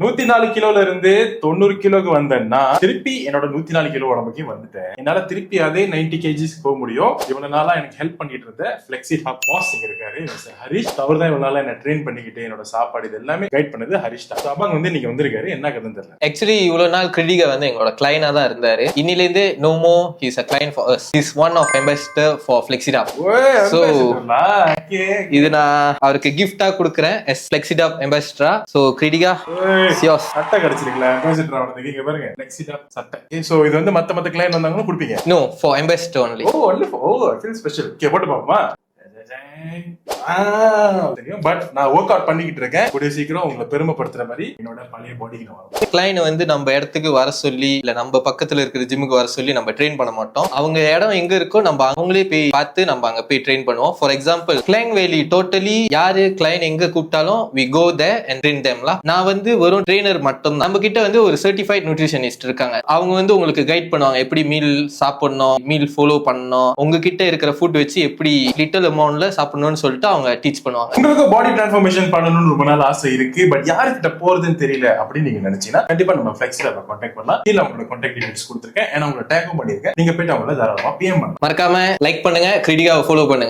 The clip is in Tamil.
104 கிலோல இருந்து 90 கிலோக்கு வந்தேன்னா திருப்பி என்னோட 104 கிலோ உடம்புக்கு வந்துட்டேன். என்னால திருப்பி அதே 90 கேஜிஸ் போக முடியும். இவ்வளவு நாளா எனக்கு ஹெல்ப் பண்ணிட்டு இருந்த பிளெக்ஸி ஹப் பாஸ் இங்க இருக்காரு ஹரிஷ். அவர் தான் இவ்வளவு நாளா என்ன ட்ரெயின் பண்ணிக்கிட்டு என்னோட சாப்பாடு இது எல்லாமே கைட் பண்ணது ஹரிஷ் தான். அப்பாங்க வந்து நீங்க வந்திருக்காரு, என்ன கதைன்னு தெரியல. ஆக்சுவலி இவ்வளவு நாள் கிரிடிகா வந்து எங்களோட கிளைனா தான் இருந்தாரு. இன்னில இருந்து no more he is a client for us. He is one of ambassador for FlexiDAP. So இது நான் அவருக்கு கிஃப்டா கொடுக்கிறேன் as FlexiDAP ambassador. So கிரிடிகா yours. சட்டை கிடைச்சிருக்கல அம்பாசிடர் ஆனதுக்கு. இங்க பாருங்க FlexiDAP சட்டை. சோ இது வந்து மத்த கிளையன்ட் வந்தாங்களும் கொடுப்பீங்க? No, for ambassador only. Oh, only for I feel special. Okay, போட்டு பாப்போமா? பட் நான் ஒர்க் அவுட் பண்ணிக்கிட்டு இருக்கேன். கூடிய சீக்கிரம் உங்களை பெருமைப்படுத்துற மாதிரி என்னோட பழைய பாடிக்கு நான் வரேன். கிளைண்ட் வந்து நம்ம இடத்துக்கு வர சொல்லி இல்ல நம்ம பக்கத்துல இருக்கிற ஜிம்முக்கு வர சொல்லி நம்ம ட்ரெயின் பண்ண மாட்டோம். அவங்க இடம் எங்க இருக்கோ நம்ம அவங்களே போய் பார்த்து நம்ம அங்க போய் ட்ரெயின் பண்ணுவோம். ஃபார் எக்ஸாம்பிள் கிளைங் வேலி டோட்டலி யாரு கிளைண்ட் எங்க கூப்பிட்டாலும் we go there and train them lah. நான் வந்து வெறும் ட்ரெயினர் மட்டும். நம்ம கிட்ட வந்து ஒரு சர்டிஃபைட் நியூட்ரிஷனிஸ்ட் இருக்காங்க. அவங்க வந்து உங்களுக்கு கைட் பண்ணுவாங்க எப்படி மீல் சாப்பிடணும், மீல் ஃபாலோ பண்ணணும், உங்ககிட்ட இருக்கிற ஃபுட் வச்சு எப்படி லிட்டில் அமௌண்ட்ல சாப்பிடணும்னு சொல்லிட்டு அவங்க டீச் பண்ணுவாங்க. உங்களுக்கு பாடி டிரான்ஸ்ஃபார்மேஷன் பண்ணணும்னு ரொம்ப நாள் ஆசை இருக்கு, பட் யாருக்கிட்ட போறதுன்னு தெரியல அப்படின்னு நீங்க நினைச்சீங்கன்னா கண்டிப்பா நம்ம FlexiDAP கான்டாக்ட் பண்ணலாம். கீழ அவங்களோட கான்டாக்ட் டீடைல்ஸ் கொடுத்துருக்கேன், ஏன்னா உங்களை டேக்கும் பண்ணிருக்கேன். நீங்க போயிட்டு அவங்கள தாராளமா PM பண்ணுங்க. மறக்காம லைக் பண்ணுங்க, கிரிடிகாவை ஃபாலோ பண்ணுங்க.